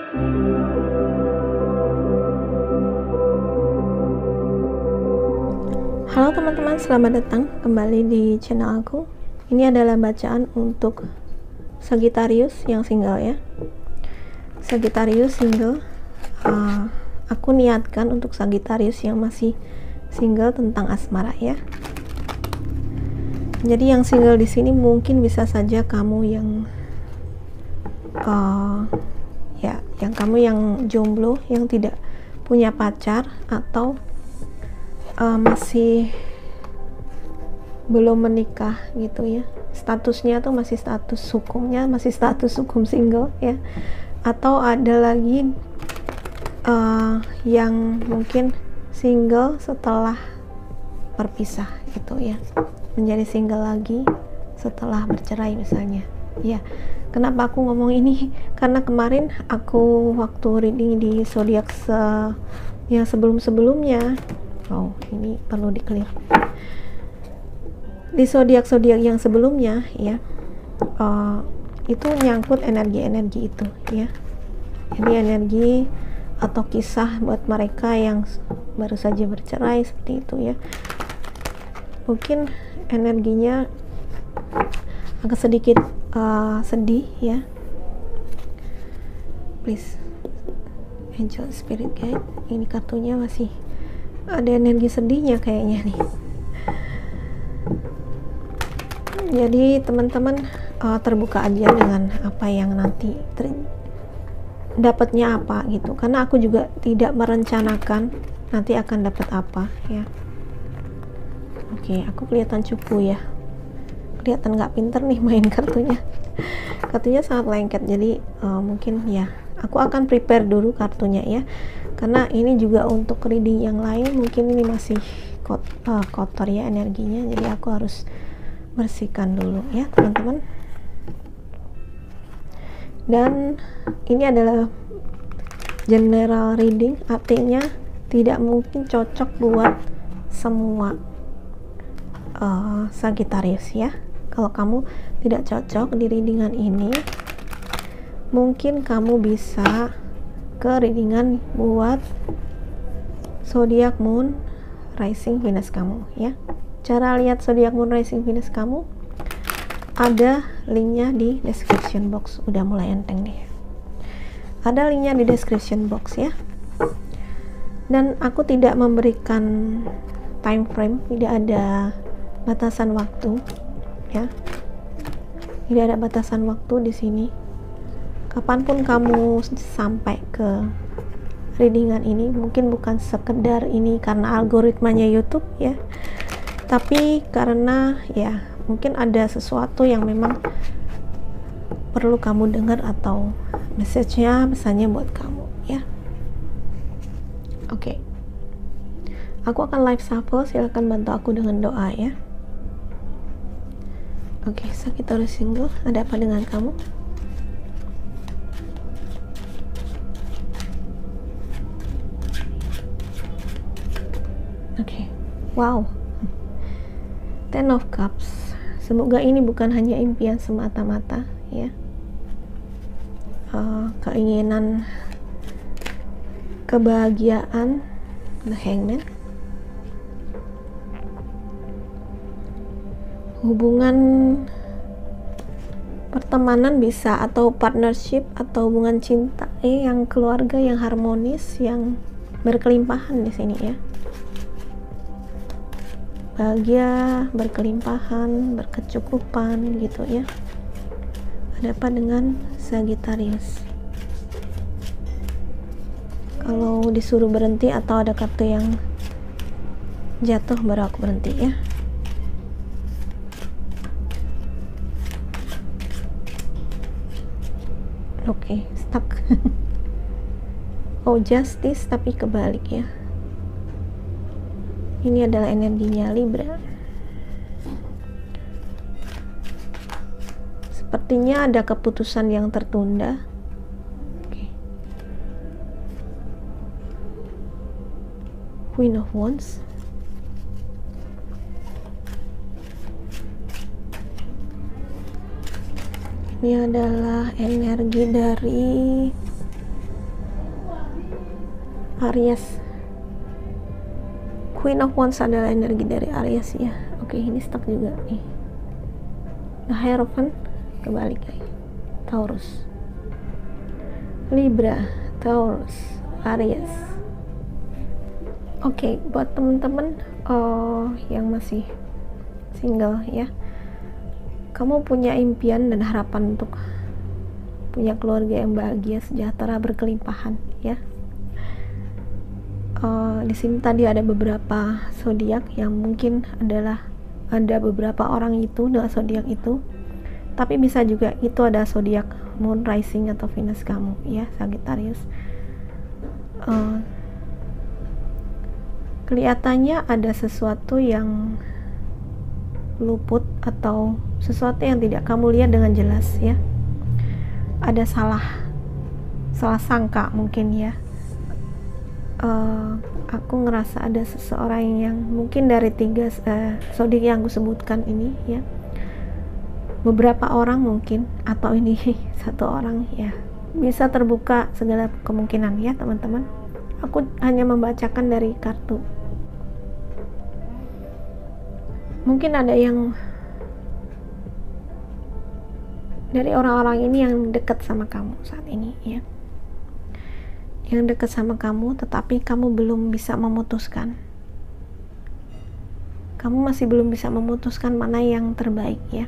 Halo teman-teman, selamat datang kembali di channel aku. Ini adalah bacaan untuk Sagittarius yang single ya. Sagittarius single, aku niatkan untuk Sagittarius yang masih single tentang asmara ya. Jadi yang single di sini mungkin bisa saja kamu yang kamu yang jomblo, yang tidak punya pacar, atau masih belum menikah gitu ya, statusnya tuh masih status hukumnya, masih status hukum single ya. Atau ada lagi yang mungkin single setelah berpisah gitu ya, menjadi single lagi setelah bercerai misalnya ya. Kenapa aku ngomong ini? Karena kemarin aku waktu reading di zodiak yang sebelum-sebelumnya, ini perlu di-clear. Di zodiak-zodiak yang sebelumnya ya, itu nyangkut energi-energi itu ya. Jadi energi atau kisah buat mereka yang baru saja bercerai seperti itu ya. Mungkin energinya agak sedikit sedih ya. Please, angel spirit guide, ini kartunya masih ada energi sedihnya kayaknya nih. Jadi teman-teman terbuka aja dengan apa yang nanti dapatnya apa gitu, karena aku juga tidak merencanakan nanti akan dapat apa ya. Oke, aku kelihatan cupu ya, kelihatan nggak pinter nih main kartunya. Kartunya sangat lengket, jadi mungkin ya aku akan prepare dulu kartunya ya, karena ini juga untuk reading yang lain mungkin ini masih kotor ya energinya, jadi aku harus bersihkan dulu ya teman-teman. Dan ini adalah general reading, artinya tidak mungkin cocok buat semua Sagittarius ya. Kalau kamu tidak cocok di readingan ini, mungkin kamu bisa ke readingan buat zodiak moon rising Venus kamu ya. Cara lihat zodiak moon rising Venus kamu ada linknya di description box. Udah mulai enteng deh, ada linknya di description box ya. Dan aku tidak memberikan time frame, tidak ada batasan waktu ya, tidak ada batasan waktu di sini. Kapanpun kamu sampai ke readingan ini, mungkin bukan sekedar ini karena algoritmanya YouTube ya, tapi karena ya mungkin ada sesuatu yang memang perlu kamu dengar atau pesannya buat kamu ya. Oke, aku akan live shuffle, silahkan bantu aku dengan doa ya. Oke, Sagittarius single, ada apa dengan kamu? Oke, wow, Ten of Cups. Semoga ini bukan hanya impian semata-mata ya, keinginan kebahagiaan. The Hangman, hubungan pertemanan bisa, atau partnership, atau hubungan cinta yang keluarga yang harmonis, yang berkelimpahan di sini ya. Bahagia, berkelimpahan, berkecukupan gitu ya. Ada apa dengan Sagittarius? Kalau disuruh berhenti atau ada kartu yang jatuh baru aku berhenti ya. Oke, stuck. Oh, Justice tapi kebalik ya. Ini adalah energinya Libra. Sepertinya ada keputusan yang tertunda. Oke. Queen of Wands. Ini adalah energi dari Aries. Queen of Wands adalah energi dari Aries ya. Oke, ini stuck juga nih. The Hierophant kebalik guys. Taurus, Libra, Taurus, Aries. Oke, buat temen-temen yang masih single ya, kamu punya impian dan harapan untuk punya keluarga yang bahagia, sejahtera, berkelimpahan ya. Di sini tadi ada beberapa zodiak yang mungkin ada beberapa orang itu dengan zodiak itu, tapi bisa juga itu ada zodiak moon rising atau Venus kamu ya, Sagittarius. Kelihatannya ada sesuatu yang luput atau sesuatu yang tidak kamu lihat dengan jelas ya. Ada salah sangka mungkin ya. Aku ngerasa ada seseorang yang mungkin dari 3 zodiak yang aku sebutkan ini ya, beberapa orang mungkin, atau ini satu orang ya, bisa terbuka segala kemungkinan ya teman-teman. Aku hanya membacakan dari kartu. Mungkin ada yang dari orang-orang ini yang dekat sama kamu saat ini ya, yang dekat sama kamu, tetapi kamu belum bisa memutuskan. Kamu masih belum bisa memutuskan mana yang terbaik ya.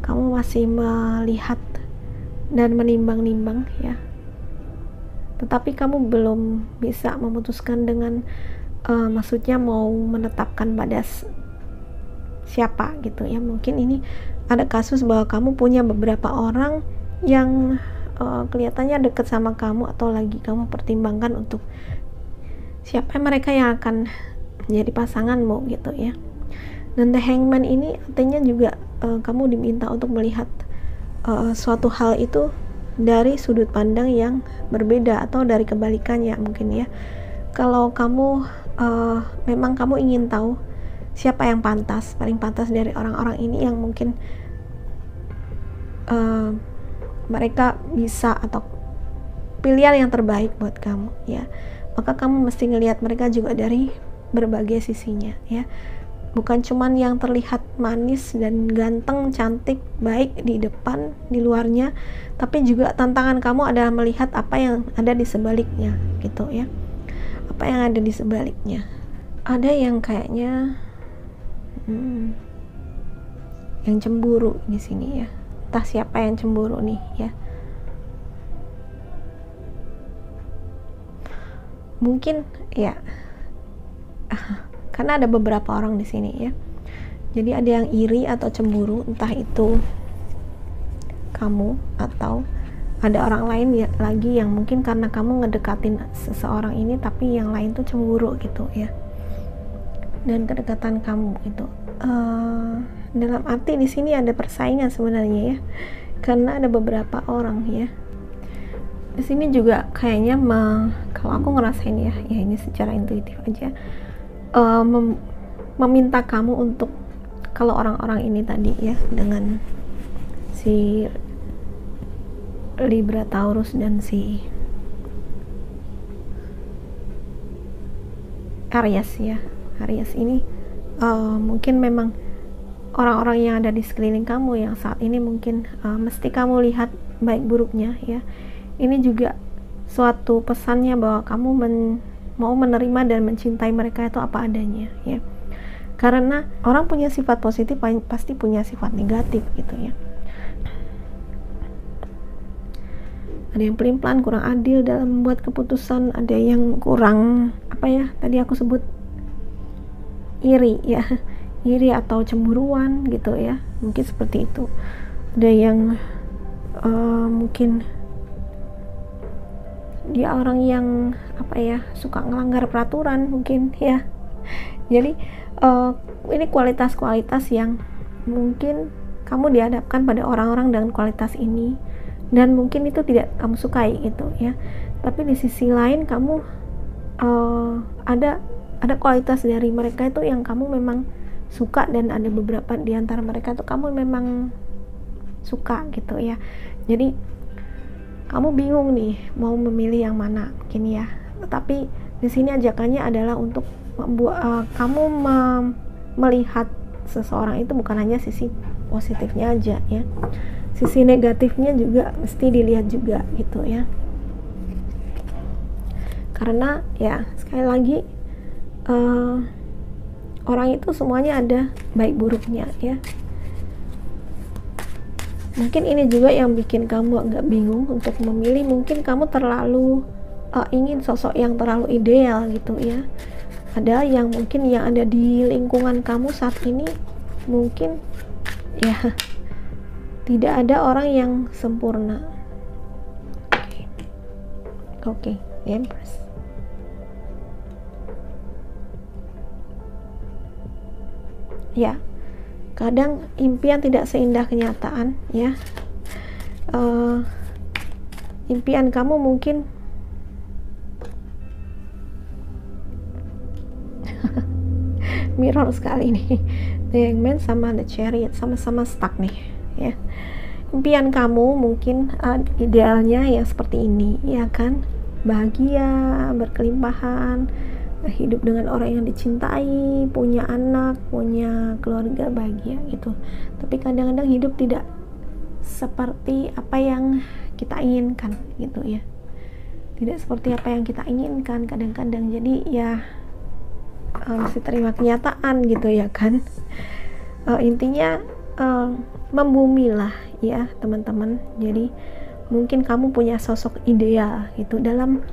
Kamu masih melihat dan menimbang-nimbang ya, tetapi kamu belum bisa memutuskan dengan maksudnya mau menetapkan pada siapa gitu ya. Mungkin ini ada kasus bahwa kamu punya beberapa orang yang kelihatannya dekat sama kamu atau lagi kamu pertimbangkan untuk siapa mereka yang akan menjadi pasanganmu gitu ya. Dan The Hangman ini artinya juga kamu diminta untuk melihat suatu hal itu dari sudut pandang yang berbeda atau dari kebalikannya mungkin ya. Kalau kamu memang kamu ingin tahu siapa yang paling pantas dari orang-orang ini yang mungkin mereka bisa atau pilihan yang terbaik buat kamu ya, maka kamu mesti ngelihat mereka juga dari berbagai sisinya ya, bukan cuman yang terlihat manis dan ganteng, cantik, baik di depan, di luarnya, tapi juga tantangan kamu adalah melihat apa yang ada di sebaliknya gitu ya, apa yang ada di sebaliknya. Ada yang kayaknya yang cemburu di sini ya. Entah siapa yang cemburu nih ya. Mungkin ya, karena ada beberapa orang di sini ya. Jadi ada yang iri atau cemburu, entah itu kamu atau ada orang lain ya, lagi yang mungkin karena kamu ngedekatin seseorang ini, tapi yang lain tuh cemburu gitu ya. Dan kedekatan kamu itu dalam arti di sini ada persaingan sebenarnya ya, karena ada beberapa orang ya. Di sini juga kayaknya kalau aku ngerasain ya ini secara intuitif aja, meminta kamu untuk, kalau orang-orang ini tadi ya dengan si Libra, Taurus dan si Aries ya, Aries ini mungkin memang orang-orang yang ada di sekeliling kamu yang saat ini mungkin mesti kamu lihat baik buruknya ya. Ini juga suatu pesannya bahwa kamu mau menerima dan mencintai mereka itu apa adanya ya, karena orang punya sifat positif pasti punya sifat negatif gitu ya. Ada yang pelin-pelan, kurang adil dalam membuat keputusan, ada yang kurang apa ya, tadi aku sebut iri ya, iri atau cemburuan gitu ya, mungkin seperti itu. Ada yang mungkin dia orang yang apa ya, suka ngelanggar peraturan mungkin ya. Jadi ini kualitas-kualitas yang mungkin kamu dihadapkan pada orang-orang dengan kualitas ini, dan mungkin itu tidak kamu sukai gitu ya. Tapi di sisi lain kamu ada kualitas dari mereka itu yang kamu memang suka, dan ada beberapa di antara mereka tuh kamu memang suka gitu ya. Jadi kamu bingung nih mau memilih yang mana mungkin ya, Tapi di sini ajakannya adalah untuk membuat kamu melihat seseorang itu bukan hanya sisi positifnya aja ya, sisi negatifnya juga mesti dilihat juga gitu ya. Karena ya sekali lagi orang itu semuanya ada baik buruknya ya. Mungkin ini juga yang bikin kamu agak bingung untuk memilih. Mungkin kamu terlalu ingin sosok yang terlalu ideal gitu ya. Ada yang mungkin yang ada di lingkungan kamu saat ini mungkin ya tidak ada orang yang sempurna. Oke, Empress. Ya, kadang impian tidak seindah kenyataan ya. Impian kamu mungkin mirror sekali nih. The Hangman sama The Chariot sama-sama stuck nih ya. Impian kamu mungkin idealnya ya seperti ini ya kan, bahagia, berkelimpahan, hidup dengan orang yang dicintai, punya anak, punya keluarga bahagia gitu. Tapi kadang-kadang hidup tidak seperti apa yang kita inginkan gitu ya, tidak seperti apa yang kita inginkan kadang-kadang. Jadi ya mesti terima kenyataan gitu ya kan. Intinya membumi lah ya teman-teman. Jadi mungkin kamu punya sosok ideal gitu dalam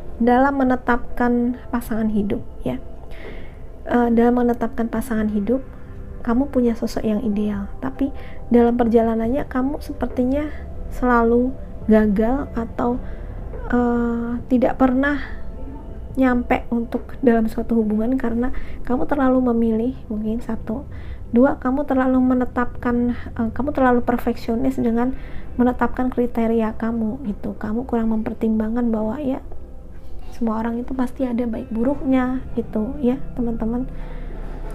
menetapkan pasangan hidup ya. Dalam menetapkan pasangan hidup kamu punya sosok yang ideal, tapi dalam perjalanannya kamu sepertinya selalu gagal atau tidak pernah nyampe untuk dalam suatu hubungan karena kamu terlalu memilih. Mungkin satu, dua, kamu terlalu menetapkan, kamu terlalu perfeksionis dengan menetapkan kriteria kamu gitu. Kamu kurang mempertimbangkan bahwa ya semua orang itu pasti ada baik buruknya gitu ya teman-teman.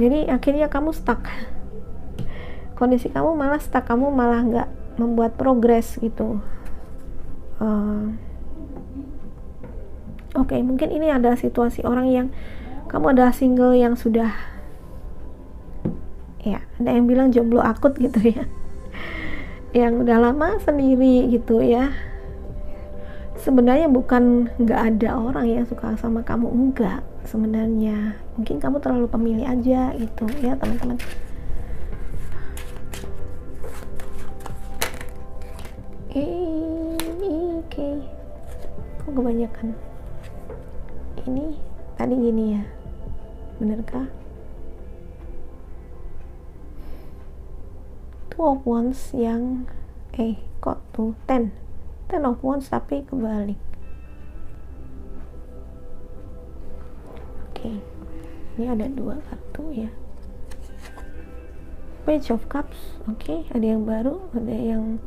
Jadi akhirnya kamu stuck, kondisi kamu malah stuck, kamu malah nggak membuat progres gitu. Oke, mungkin ini adalah situasi orang yang kamu adalah single yang sudah ya, ada yang bilang jomblo akut gitu ya, yang udah lama sendiri gitu ya. Sebenarnya bukan nggak ada orang yang suka sama kamu, enggak sebenarnya, mungkin kamu terlalu pemilih aja gitu ya teman-teman. Oke. Kok kebanyakan ini tadi gini ya, benarkah? Two of Wands yang kok tuh Ten of Wands tapi kebalik. Oke, ini ada dua kartu ya. Page of Cups. Oke, ada yang baru, ada yang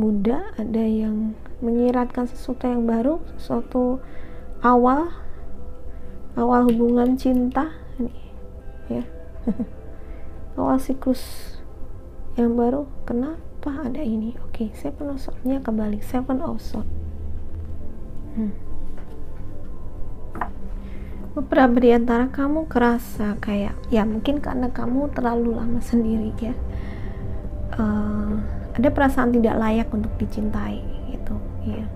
muda, ada yang menyiratkan sesuatu yang baru, sesuatu awal hubungan cinta ini ya. Awal siklus yang baru. Kenapa ada ini? Oke, Seven of Swords-nya kebalik, Seven of Swords. Beberapa di antara kamu kerasa kayak ya mungkin karena kamu terlalu lama sendiri ya, ada perasaan tidak layak untuk dicintai gitu ya.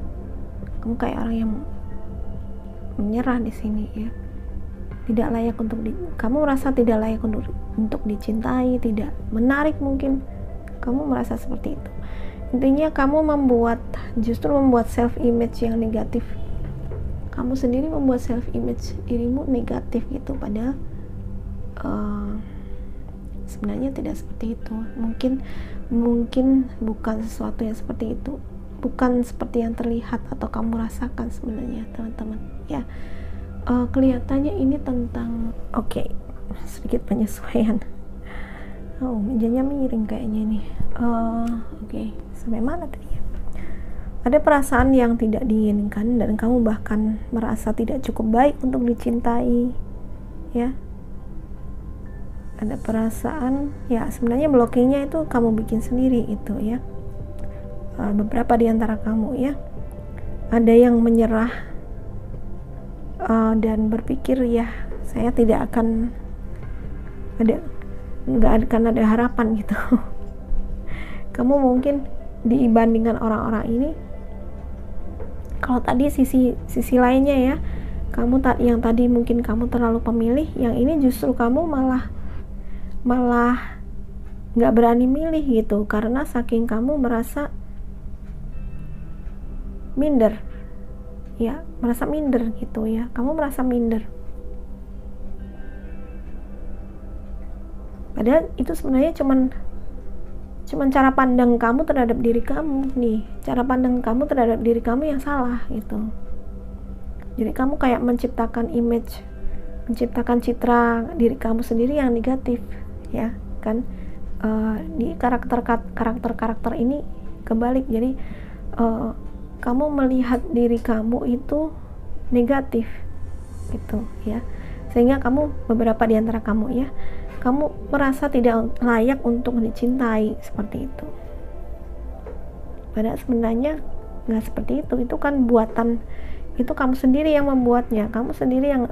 Kamu kayak orang yang menyerah di sini ya, tidak layak untuk kamu merasa tidak layak untuk dicintai, tidak menarik, mungkin kamu merasa seperti itu. Intinya kamu justru membuat self image yang negatif. Kamu sendiri membuat self image dirimu negatif gitu, padahal sebenarnya tidak seperti itu. Mungkin bukan sesuatu yang seperti itu, bukan seperti yang terlihat atau kamu rasakan sebenarnya teman-teman ya. Kelihatannya ini tentang sedikit penyesuaian. Mejanya miring kayaknya nih. Sampai mana tadi ya? Ada perasaan yang tidak diinginkan dan kamu bahkan merasa tidak cukup baik untuk dicintai ya. Ada perasaan ya, sebenarnya blockingnya itu kamu bikin sendiri itu ya. Beberapa di antara kamu ya, ada yang menyerah dan berpikir ya saya tidak akan nggak akan ada harapan gitu. Kamu mungkin dibandingkan orang-orang ini, kalau tadi sisi lainnya ya, kamu yang tadi mungkin kamu terlalu pemilih, yang ini justru kamu malah nggak berani milih gitu, karena saking kamu merasa minder ya, merasa minder gitu ya, kamu merasa minder. Padahal itu sebenarnya cuman cara pandang kamu terhadap diri kamu nih, cara pandang kamu terhadap diri kamu yang salah gitu. Jadi kamu kayak menciptakan image, menciptakan citra diri kamu sendiri yang negatif ya kan. Di karakter ini kebalik, jadi kamu melihat diri kamu itu negatif gitu ya, sehingga beberapa di antara kamu ya, kamu merasa tidak layak untuk dicintai seperti itu. Padahal sebenarnya nggak seperti itu kan buatan, itu kamu sendiri yang membuatnya, kamu sendiri yang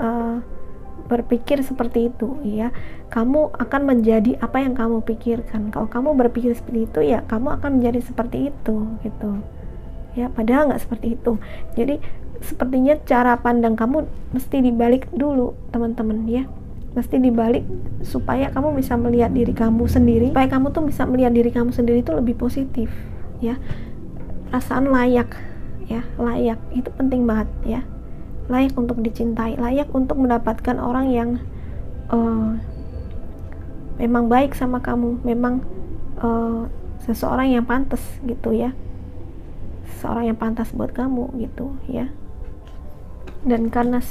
berpikir seperti itu ya. Kamu akan menjadi apa yang kamu pikirkan. Kalau kamu berpikir seperti itu ya kamu akan menjadi seperti itu gitu ya, padahal nggak seperti itu. Jadi sepertinya cara pandang kamu mesti dibalik dulu teman-teman ya, mesti dibalik supaya kamu bisa melihat diri kamu sendiri, supaya kamu tuh bisa melihat diri kamu sendiri itu lebih positif ya. Perasaan layak ya, layak itu penting banget ya, layak untuk dicintai, layak untuk mendapatkan orang yang memang baik sama kamu, memang seseorang yang pantas gitu ya, seseorang yang pantas buat kamu gitu ya. Dan karena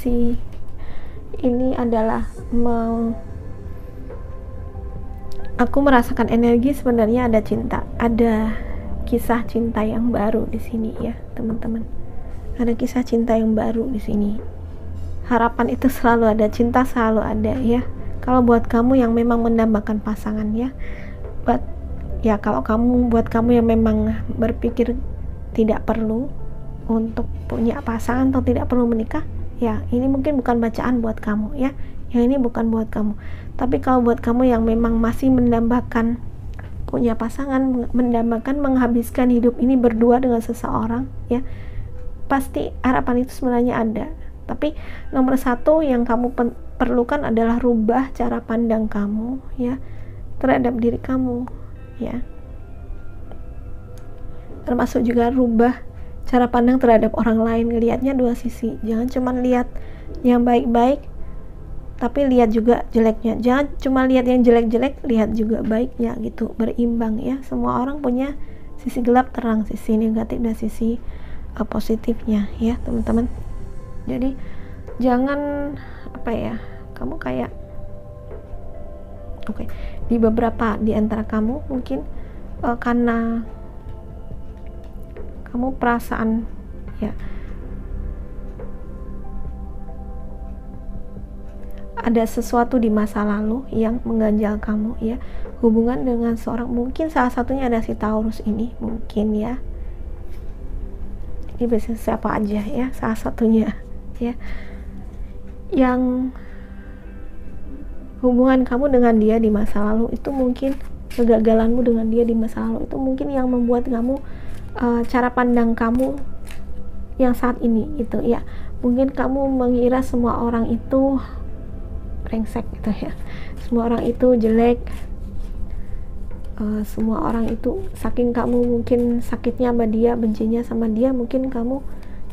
ini adalah aku merasakan energi, sebenarnya ada cinta, ada kisah cinta yang baru di sini ya teman-teman, ada kisah cinta yang baru di sini. Harapan itu selalu ada, cinta selalu ada ya. Kalau buat kamu yang memang mendambakan pasangan ya, kalau buat kamu yang memang berpikir tidak perlu untuk punya pasangan atau tidak perlu menikah ya, ini mungkin bukan bacaan buat kamu ya, yang ini bukan buat kamu. Tapi kalau buat kamu yang memang masih mendambakan punya pasangan, mendambakan menghabiskan hidup ini berdua dengan seseorang ya, pasti harapan itu sebenarnya ada. Tapi nomor satu yang kamu perlukan adalah rubah cara pandang kamu ya terhadap diri kamu ya, termasuk juga rubah cara pandang terhadap orang lain. Ngelihatnya dua sisi, jangan cuma lihat yang baik-baik tapi lihat juga jeleknya, jangan cuma lihat yang jelek-jelek, lihat juga baiknya gitu, berimbang ya. Semua orang punya sisi gelap terang, sisi negatif dan sisi positifnya ya teman-teman. Jadi jangan kamu kayak di beberapa di antara kamu mungkin karena kamu perasaan ya ada sesuatu di masa lalu yang mengganjal kamu ya, hubungan dengan seorang, mungkin salah satunya ada si Taurus ini mungkin ya, ini bisa siapa aja ya, salah satunya ya, yang hubungan kamu dengan dia di masa lalu itu mungkin, kegagalanmu dengan dia di masa lalu itu mungkin yang membuat kamu cara pandang kamu yang saat ini gitu ya, mungkin kamu mengira semua orang itu brengsek gitu ya, semua orang itu jelek, semua orang itu, saking kamu mungkin sakitnya sama dia, bencinya sama dia, mungkin kamu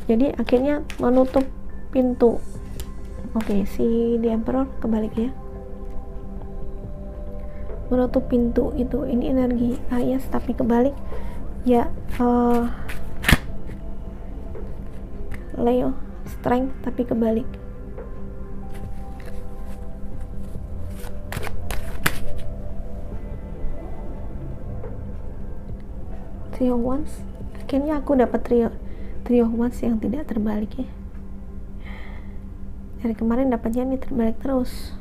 jadi akhirnya menutup pintu. Si The Emperor kebalik ya, menutup pintu itu, ini energi Aries tapi kebalik ya. Leo Strength tapi kebalik. Trio Wands, akhirnya aku dapat trio Wands yang tidak terbalik ya. Dari kemarin dapatnya ini terbalik terus.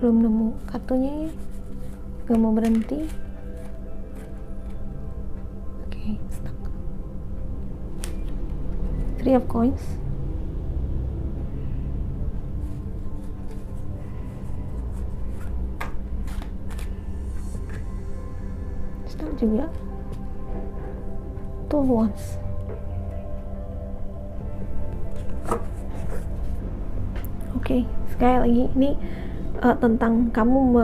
belum nemu kartunya ya, gak mau berhenti. Oke, stuck. Three of Coins. Stuck juga. Two of Wands. Oke, sekali lagi ini tentang kamu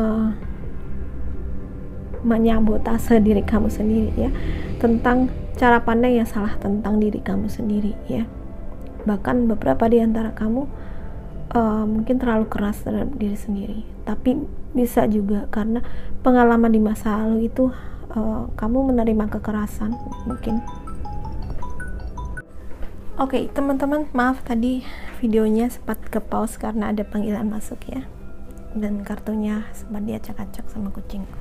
menyabotase diri kamu sendiri ya, tentang cara pandang yang salah tentang diri kamu sendiri ya. Bahkan beberapa di antara kamu mungkin terlalu keras terhadap diri sendiri, tapi bisa juga karena pengalaman di masa lalu itu kamu menerima kekerasan mungkin. Oke, teman-teman, maaf tadi videonya sempat ke pause karena ada panggilan masuk ya, dan kartunya sempat diacak-acak sama kucingku,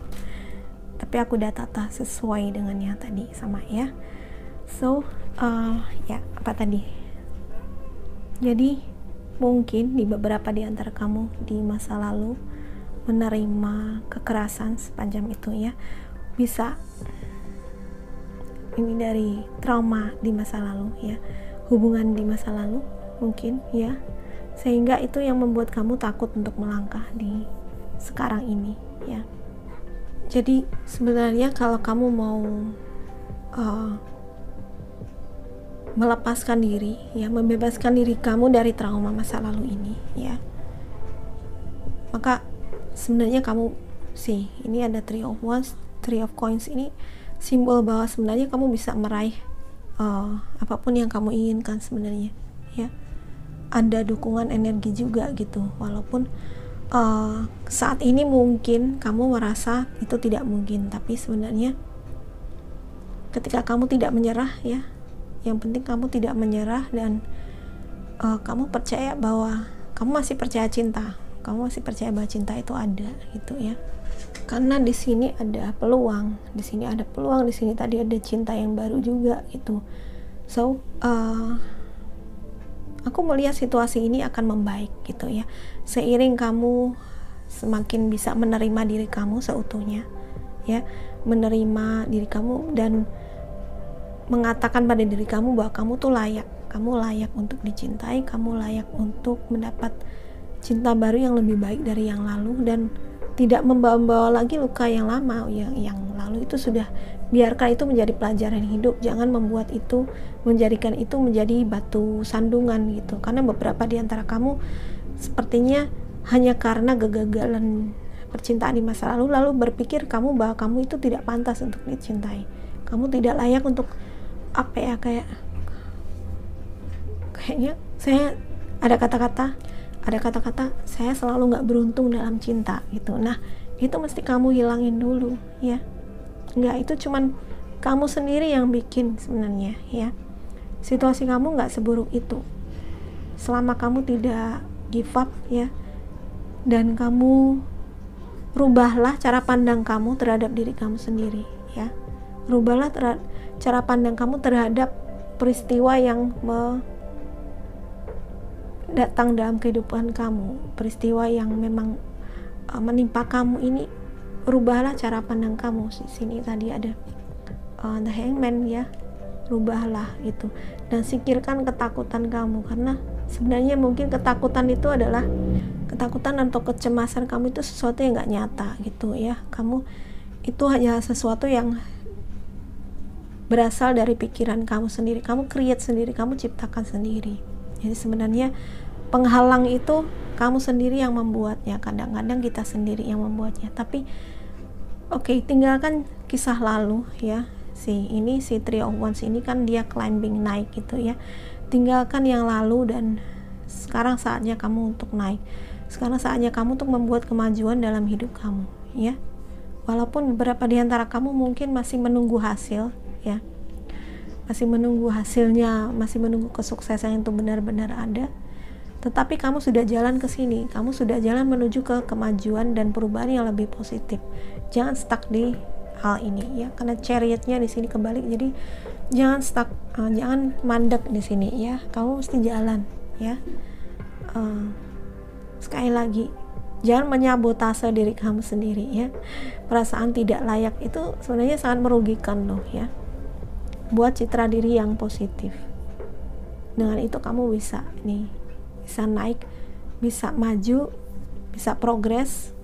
tapi aku udah tata sesuai dengan yang tadi sama ya. So ya, apa tadi, jadi mungkin di beberapa di antara kamu di masa lalu menerima kekerasan sepanjang itu ya, bisa ini dari trauma di masa lalu ya, hubungan di masa lalu mungkin ya, sehingga itu yang membuat kamu takut untuk melangkah di sekarang ini ya. Jadi sebenarnya kalau kamu mau melepaskan diri ya, membebaskan diri kamu dari trauma masa lalu ini ya, maka sebenarnya kamu sih, ini ada Three of Wands, Three of Coins, ini simbol bahwa sebenarnya kamu bisa meraih apapun yang kamu inginkan sebenarnya ya. Ada dukungan energi juga gitu, walaupun saat ini mungkin kamu merasa itu tidak mungkin, tapi sebenarnya ketika kamu tidak menyerah ya, yang penting kamu tidak menyerah, dan kamu percaya bahwa kamu masih percaya cinta, kamu masih percaya bahwa cinta itu ada gitu ya. Karena di sini ada peluang, di sini ada peluang, di sini tadi ada cinta yang baru juga gitu. So aku melihat situasi ini akan membaik gitu ya, seiring kamu semakin bisa menerima diri kamu seutuhnya ya, menerima diri kamu dan mengatakan pada diri kamu bahwa kamu tuh layak, kamu layak untuk dicintai, kamu layak untuk mendapat cinta baru yang lebih baik dari yang lalu, dan tidak membawa lagi luka yang lama, yang lalu itu sudah, biarkan itu menjadi pelajaran hidup, jangan membuat itu, menjadikan itu menjadi batu sandungan gitu. Karena beberapa di antara kamu sepertinya hanya karena kegagalan percintaan di masa lalu berpikir kamu bahwa kamu itu tidak pantas untuk dicintai, kamu tidak layak untuk apa ya, kayaknya saya ada kata-kata saya selalu nggak beruntung dalam cinta gitu. Nah itu mesti kamu hilangin dulu ya, nggak, itu cuman kamu sendiri yang bikin sebenarnya ya. Situasi kamu nggak seburuk itu selama kamu tidak give up ya, dan kamu rubahlah cara pandang kamu terhadap diri kamu sendiri ya, rubahlah cara pandang kamu terhadap peristiwa yang datang dalam kehidupan kamu, peristiwa yang memang menimpa kamu ini, rubahlah cara pandang kamu. Di sini tadi ada The Hangman ya, rubahlah gitu, dan singkirkan ketakutan kamu, karena sebenarnya mungkin ketakutan itu adalah ketakutan atau kecemasan kamu itu sesuatu yang nggak nyata gitu ya, kamu itu hanya sesuatu yang berasal dari pikiran kamu sendiri, kamu create sendiri, kamu ciptakan sendiri. Jadi sebenarnya penghalang itu kamu sendiri yang membuatnya, kadang-kadang kita sendiri yang membuatnya. Tapi oke, tinggalkan kisah lalu ya. Si Three of Wands ini kan dia climbing, naik gitu ya. Tinggalkan yang lalu dan sekarang saatnya kamu untuk naik. Sekarang saatnya kamu untuk membuat kemajuan dalam hidup kamu ya. Walaupun beberapa di antara kamu mungkin masih menunggu hasil ya, masih menunggu hasilnya, masih menunggu kesuksesan itu benar-benar ada, tetapi kamu sudah jalan ke sini, kamu sudah jalan menuju ke kemajuan dan perubahan yang lebih positif. Jangan stuck di hal ini ya, karena chariotnya di sini kebalik, jadi jangan stuck, jangan mandek di sini ya, kamu mesti jalan ya. Sekali lagi, Jangan menyabotase diri kamu sendiri ya. Perasaan tidak layak itu sebenarnya sangat merugikan loh ya. Buat citra diri yang positif. Dengan itu kamu bisa naik, bisa maju, bisa progres,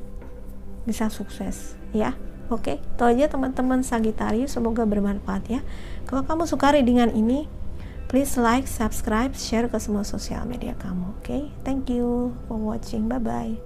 bisa sukses ya. Oke, itu aja teman-teman Sagittarius, semoga bermanfaat ya. Kalau kamu suka readingan ini, please like, subscribe, share ke semua sosial media kamu. Oke, thank you for watching, bye bye.